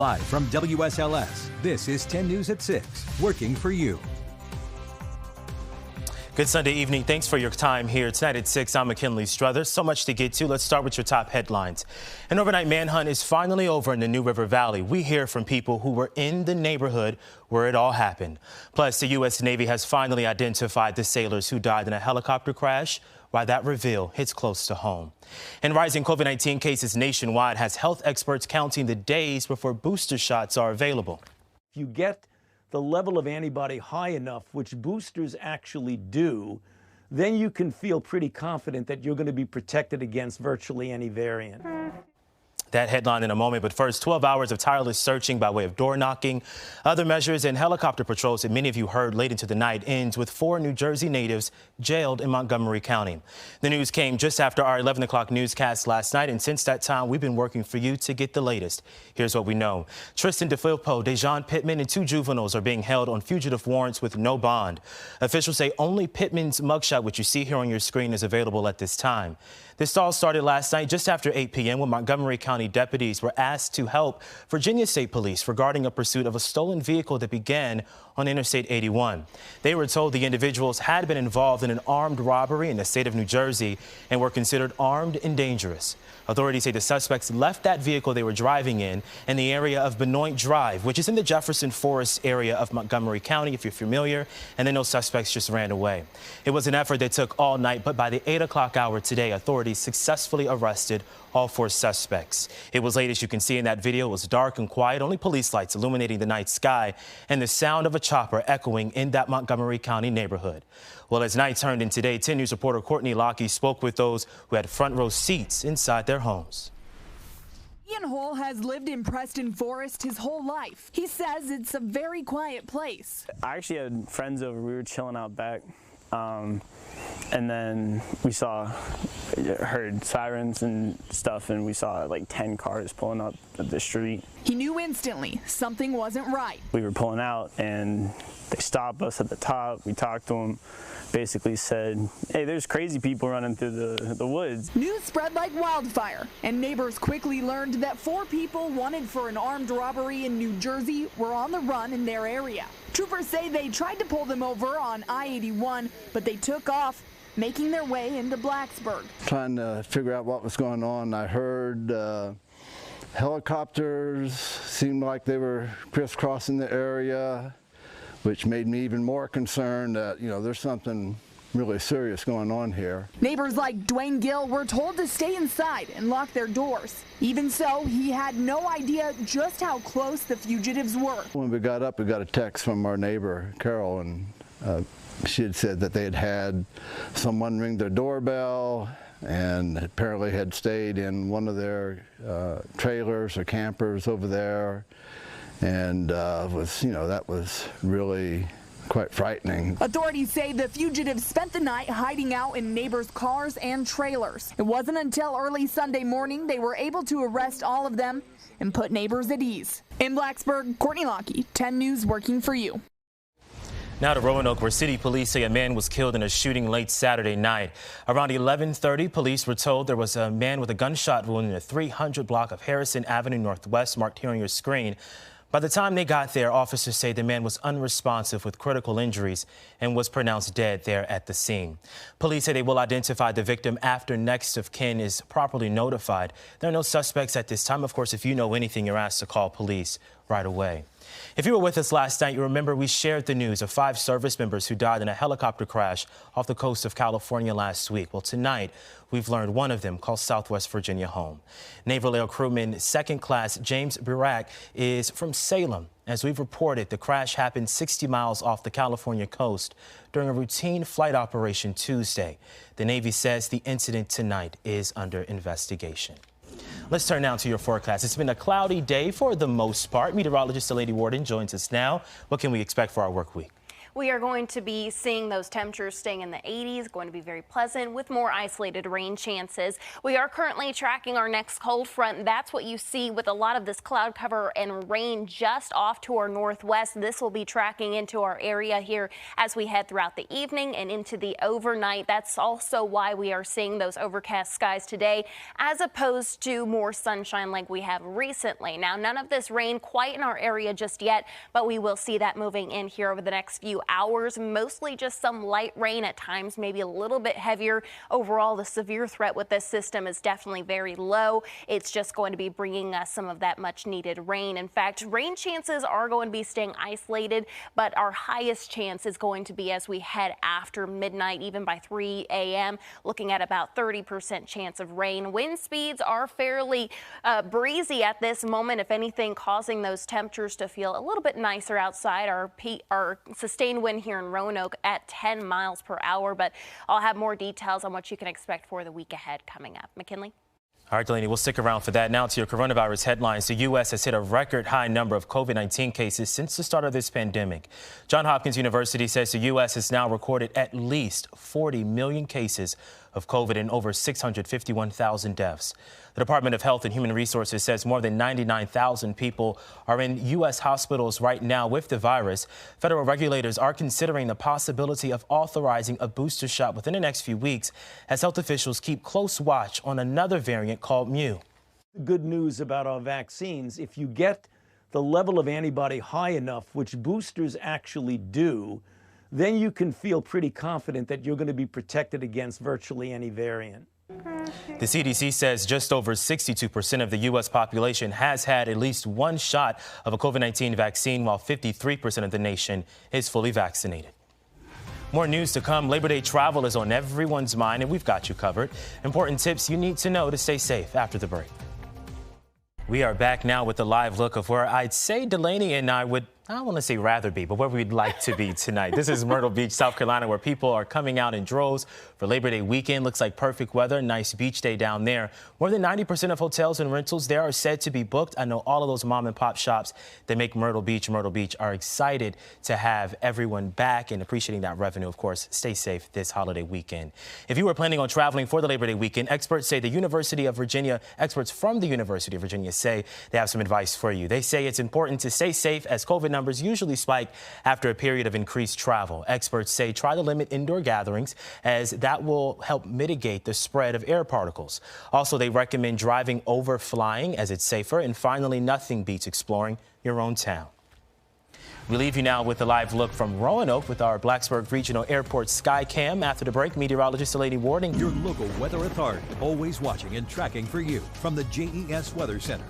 Live from WSLS, this is 10 News at 6, working for you. Good Sunday evening. Thanks for your time here. Tonight at 6, I'm McKinley Struthers. So much to get to. Let's start with your top headlines. An overnight manhunt is finally over in the New River Valley. We hear from people who were in the neighborhood where it all happened. Plus, the U.S. Navy has finally identified the sailors who died in a helicopter crash. Why that reveal hits close to home. And rising COVID-19 cases nationwide has health experts counting the days before booster shots are available. If you get the level of antibody high enough, which boosters actually do, then you can feel pretty confident that you're going to be protected against virtually any variant. That headline in a moment, but first, 12 hours of tireless searching by way of door knocking, other measures, and helicopter patrols that many of you heard late into the night ends with 4 New Jersey natives jailed in Montgomery County. The news came just after our 11 o'clock newscast last night, and since that time, we've been working for you to get the latest. Here's what we know. Tristan DeFilippo, Dejan Pittman, and 2 juveniles are being held on fugitive warrants with no bond. Officials say only Pittman's mugshot, which you see here on your screen, is available at this time. This all started last night just after 8 p.m. when Montgomery County deputies were asked to help Virginia State Police regarding a pursuit of a stolen vehicle that began on Interstate 81. They were told the individuals had been involved in an armed robbery in the state of New Jersey and were considered armed and dangerous. Authorities say the suspects left that vehicle they were driving in the area of Benoit Drive, which is in the Jefferson Forest area of Montgomery County, if you're familiar, and then those suspects just ran away. It was an effort that took all night, but by the 8 o'clock hour today, authorities successfully arrested all 4 suspects. It was late, as you can see in that video. It was dark and quiet, only police lights illuminating the night sky and the sound of a chopper echoing in that Montgomery County neighborhood. Well, as night turned in today, 10 News reporter Courtney Lockie spoke with those who had front row seats inside their homes. Ian Hull has lived in Preston Forest his whole life. He says it's a very quiet place. I actually had friends over. We were chilling out back. And then we heard sirens and stuff, and we saw like 10 cars pulling up the street. He knew instantly something wasn't right. We were pulling out, and they stopped us at the top. We talked to them, basically said, hey, there's crazy people running through the woods. News spread like wildfire, and neighbors quickly learned that 4 people wanted for an armed robbery in New Jersey were on the run in their area. Troopers say they tried to pull them over on I-81, but they took off, making their way into Blacksburg. Trying to figure out what was going on, I heard helicopters, seemed like they were crisscrossing the area, which made me even more concerned that, there's something really serious going on here. Neighbors like Dwayne Gill were told to stay inside and lock their doors. Even so, he had no idea just how close the fugitives were. When we got up, we got a text from our neighbor, Carol, and she had said that they had someone ring their doorbell and apparently had stayed in one of their trailers or campers over there, and that was really quite frightening. Authorities say the fugitives spent the night hiding out in neighbors' cars and trailers. It wasn't until early Sunday morning they were able to arrest all of them and put neighbors at ease. In Blacksburg, Courtney Lockie, 10 News working for you. Now to Roanoke, where city police say a man was killed in a shooting late Saturday night. Around 11:30, police were told there was a man with a gunshot wound in the 300 block of Harrison Avenue Northwest, marked here on your screen. By the time they got there, officers say the man was unresponsive with critical injuries and was pronounced dead there at the scene. Police say they will identify the victim after next of kin is properly notified. There are no suspects at this time. Of course, if you know anything, you're asked to call police right away. If you were with us last night, you remember we shared the news of 5 service members who died in a helicopter crash off the coast of California last week. Well, tonight, we've learned one of them calls Southwest Virginia home. Naval Air Crewman 2nd Class James Burak is from Salem. As we've reported, the crash happened 60 miles off the California coast during a routine flight operation Tuesday. The Navy says the incident tonight is under investigation. Let's turn now to your forecast. It's been a cloudy day for the most part. Meteorologist Delaney Warden joins us now. What can we expect for our work week? we are going to be seeing those temperatures staying in the 80s, going to be very pleasant with more isolated rain chances. We are currently tracking our next cold front. That's what you see with a lot of this cloud cover and rain just off to our northwest. This will be tracking into our area here as we head throughout the evening and into the overnight. That's also why we are seeing those overcast skies today, as opposed to more sunshine like we have recently. Now, none of this rain quite in our area just yet, but we will see that moving in here over the next few hours. Mostly just some light rain at times, maybe a little bit heavier. Overall, the severe threat with this system is definitely very low. It's just going to be bringing us some of that much needed rain. In fact, rain chances are going to be staying isolated, but our highest chance is going to be as we head after midnight, even by 3 a.m., looking at about 30% chance of rain. Wind speeds are fairly breezy at this moment, if anything, causing those temperatures to feel a little bit nicer outside. Our sustained wind here in Roanoke at 10 miles per hour, but I'll have more details on what you can expect for the week ahead coming up. McKinley? All right, Delaney, we'll stick around for that. Now to your coronavirus headlines. The U.S. has hit a record high number of COVID-19 cases since the start of this pandemic. Johns Hopkins University says the U.S. has now recorded at least 40 million cases of COVID and over 651,000 deaths. The Department of Health and Human Resources says more than 99,000 people are in U.S. hospitals right now with the virus. Federal regulators are considering the possibility of authorizing a booster shot within the next few weeks as health officials keep close watch on another variant called Mu. Good news about our vaccines, if you get the level of antibody high enough, which boosters actually do, then you can feel pretty confident that you're going to be protected against virtually any variant. The CDC says just over 62% of the U.S. population has had at least one shot of a COVID-19 vaccine, while 53% of the nation is fully vaccinated. More news to come. Labor Day travel is on everyone's mind, and we've got you covered. Important tips you need to know to stay safe after the break. We are back now with a live look of where I'd say Delaney and I would, I don't want to say rather be, but where we'd like to be tonight. This is Myrtle Beach, South Carolina, where people are coming out in droves for Labor Day weekend. Looks like perfect weather, nice beach day down there. More than 90% of hotels and rentals there are said to be booked. I know all of those mom and pop shops that make Myrtle Beach are excited to have everyone back and appreciating that revenue. Of course, stay safe this holiday weekend. If you were planning on traveling for the Labor Day weekend, experts from the University of Virginia say they have some advice for you. They say it's important to stay safe as COVID numbers usually spike after a period of increased travel. Experts say try to limit indoor gatherings, as that will help mitigate the spread of air particles. Also, they recommend driving over flying, as it's safer. And finally, nothing beats exploring your own town. We leave you now with a live look from Roanoke with our Blacksburg Regional Airport Sky Cam. After the break, meteorologist Delaney Warding. Your local weather authority, always watching and tracking for you from the JES Weather Center.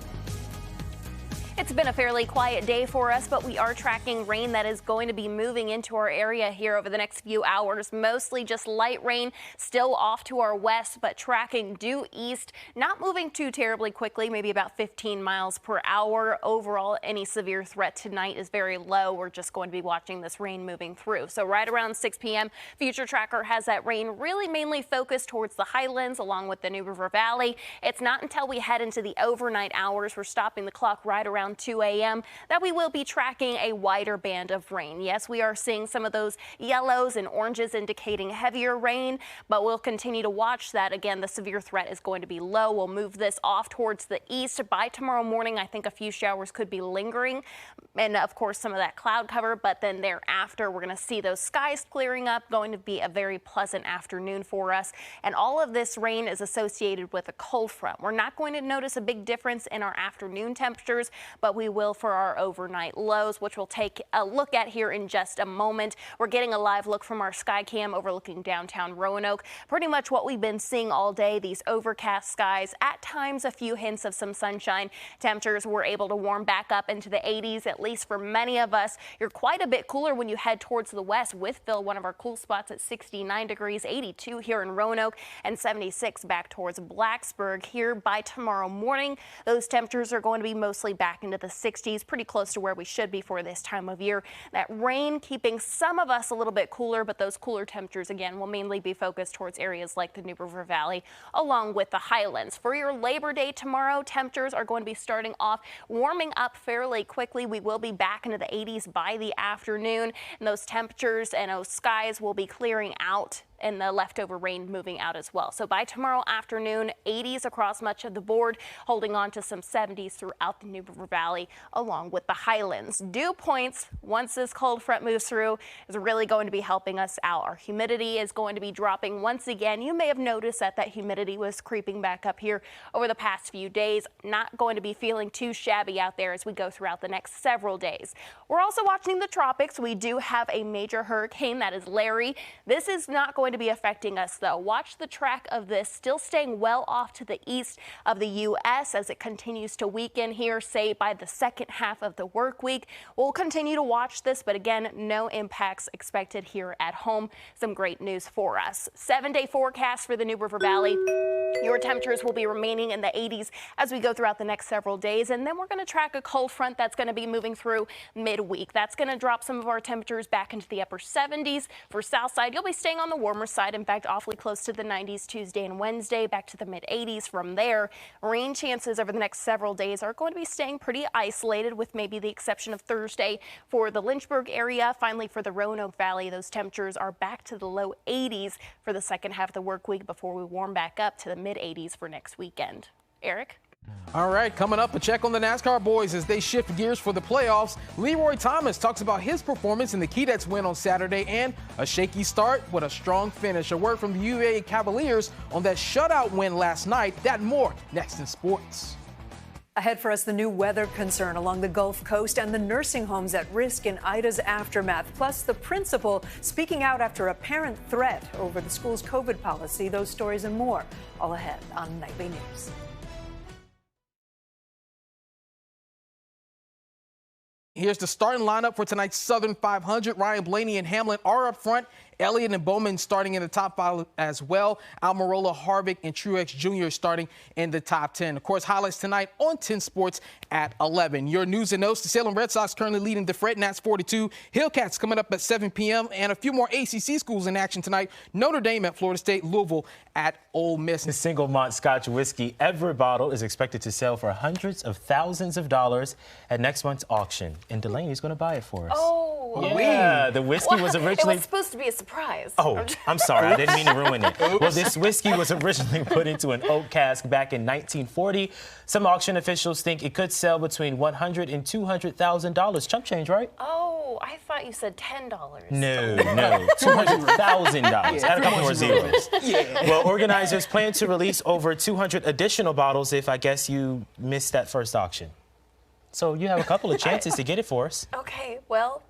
It's been a fairly quiet day for us, but we are tracking rain that is going to be moving into our area here over the next few hours. Mostly just light rain still off to our west, but tracking due east, not moving too terribly quickly, maybe about 15 miles per hour. Overall, any severe threat tonight is very low. We're just going to be watching this rain moving through. So right around 6 p.m., Future Tracker has that rain really mainly focused towards the highlands along with the New River Valley. It's not until we head into the overnight hours, we're stopping the clock right around 2 a.m., that we will be tracking a wider band of rain. Yes, we are seeing some of those yellows and oranges indicating heavier rain, but we'll continue to watch that. Again, the severe threat is going to be low. We'll move this off towards the east. By tomorrow morning, I think a few showers could be lingering, and of course some of that cloud cover, but then thereafter we're going to see those skies clearing up. Going to be a very pleasant afternoon for us, and all of this rain is associated with a cold front. We're not going to notice a big difference in our afternoon temperatures, but we will for our overnight lows, which we'll take a look at here in just a moment. We're getting a live look from our sky cam overlooking downtown Roanoke. Pretty much what we've been seeing all day, these overcast skies, at times a few hints of some sunshine. Temperatures were able to warm back up into the 80s, at least for many of us. You're quite a bit cooler when you head towards the west. Wytheville, one of our cool spots at 69 degrees, 82 here in Roanoke, and 76 back towards Blacksburg. Here by tomorrow morning, those temperatures are going to be mostly back in into the 60s, pretty close to where we should be for this time of year. That rain keeping some of us a little bit cooler, but those cooler temperatures again will mainly be focused towards areas like the New River Valley along with the highlands. For your Labor Day tomorrow, temperatures are going to be starting off warming up fairly quickly. We will be back into the 80s by the afternoon, and those temperatures and those skies will be clearing out and the leftover rain moving out as well. So by tomorrow afternoon, 80s across much of the board, holding on to some 70s throughout the New River Valley along with the highlands. Dew points, once this cold front moves through, is really going to be helping us out. Our humidity is going to be dropping once again. You may have noticed that humidity was creeping back up here over the past few days. Not going to be feeling too shabby out there as we go throughout the next several days. We're also watching the tropics. We do have a major hurricane, that is Larry. This is not going to be affecting us though. Watch the track of this, still staying well off to the east of the U.S. as it continues to weaken here, say by the second half of the work week. We'll continue to watch this, but again, no impacts expected here at home. Some great news for us. 7-day forecast for the New River Valley. Your temperatures will be remaining in the 80s as we go throughout the next several days, and then we're going to track a cold front that's going to be moving through midweek. That's going to drop some of our temperatures back into the upper 70s. For Southside, you'll be staying on the warmer side. In fact, awfully close to the 90s Tuesday and Wednesday, back to the mid 80s from there. Rain chances over the next several days are going to be staying pretty isolated, with maybe the exception of Thursday for the Lynchburg area. Finally, for the Roanoke Valley, those temperatures are back to the low 80s for the second half of the work week before we warm back up to the mid 80s for next weekend. Eric? All right, coming up, a check on the NASCAR boys as they shift gears for the playoffs. Leroy Thomas talks about his performance in the Keydets win on Saturday and a shaky start with a strong finish. A word from the UVA Cavaliers on that shutout win last night. That and more next in sports. Ahead for us, the new weather concern along the Gulf Coast and the nursing homes at risk in Ida's aftermath, plus the principal speaking out after apparent threat over the school's COVID policy. Those stories and more all ahead on Nightly News. Here's the starting lineup for tonight's Southern 500. Ryan Blaney and Hamlin are up front. Elliott and Bowman starting in the top 5 as well. Almirola, Harvick, and Truex Jr. starting in the top 10. Of course, highlights tonight on 10 Sports at 11. Your news and notes: the Salem Red Sox currently leading the Fred Nats 42. Hillcats coming up at 7 p.m. And a few more ACC schools in action tonight. Notre Dame at Florida State, Louisville at Ole Miss. The single malt Scotch whiskey every bottle is expected to sell for hundreds of thousands of dollars at next month's auction. And Delaney's going to buy it for us. Oh, yeah. The whiskey was originally... It was supposed to be a surprise. Oh, I'm sorry. I didn't mean to ruin it. Well, this whiskey was originally put into an oak cask back in 1940. Some auction officials think it could sell between $100,000 and $200,000. Chump change, right? Oh, I thought you said $10. No, $200,000. Add a couple more zeros. Yeah. Well, organizers plan to release over 200 additional bottles if I guess you missed that first auction. So you have a couple of chances to get it for us. Okay, well,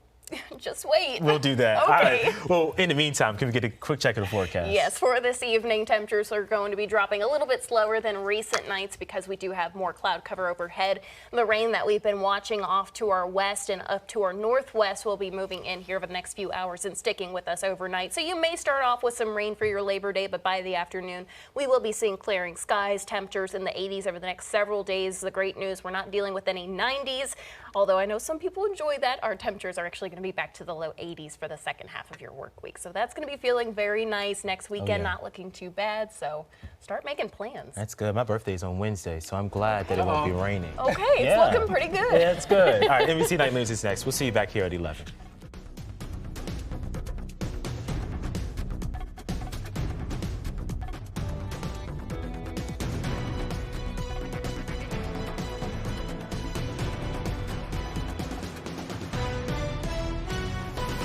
just wait. We'll do that. Okay. All right. Well, in the meantime, can we get a quick check of the forecast? Yes, for this evening, temperatures are going to be dropping a little bit slower than recent nights because we do have more cloud cover overhead. The rain that we've been watching off to our west and up to our northwest will be moving in here over the next few hours and sticking with us overnight. So you may start off with some rain for your Labor Day, but by the afternoon, we will be seeing clearing skies, temperatures in the 80s over the next several days. The great news, we're not dealing with any 90s, although I know some people enjoy that. Our temperatures are actually going to be back to the low 80s for the second half of your work week. So that's going to be feeling very nice next weekend, not looking too bad. So start making plans. That's good. My birthday's on Wednesday, so I'm glad that it won't be raining. Okay, it's looking pretty good. Yeah, it's good. All right, NBC Night News is next. We'll see you back here at 11.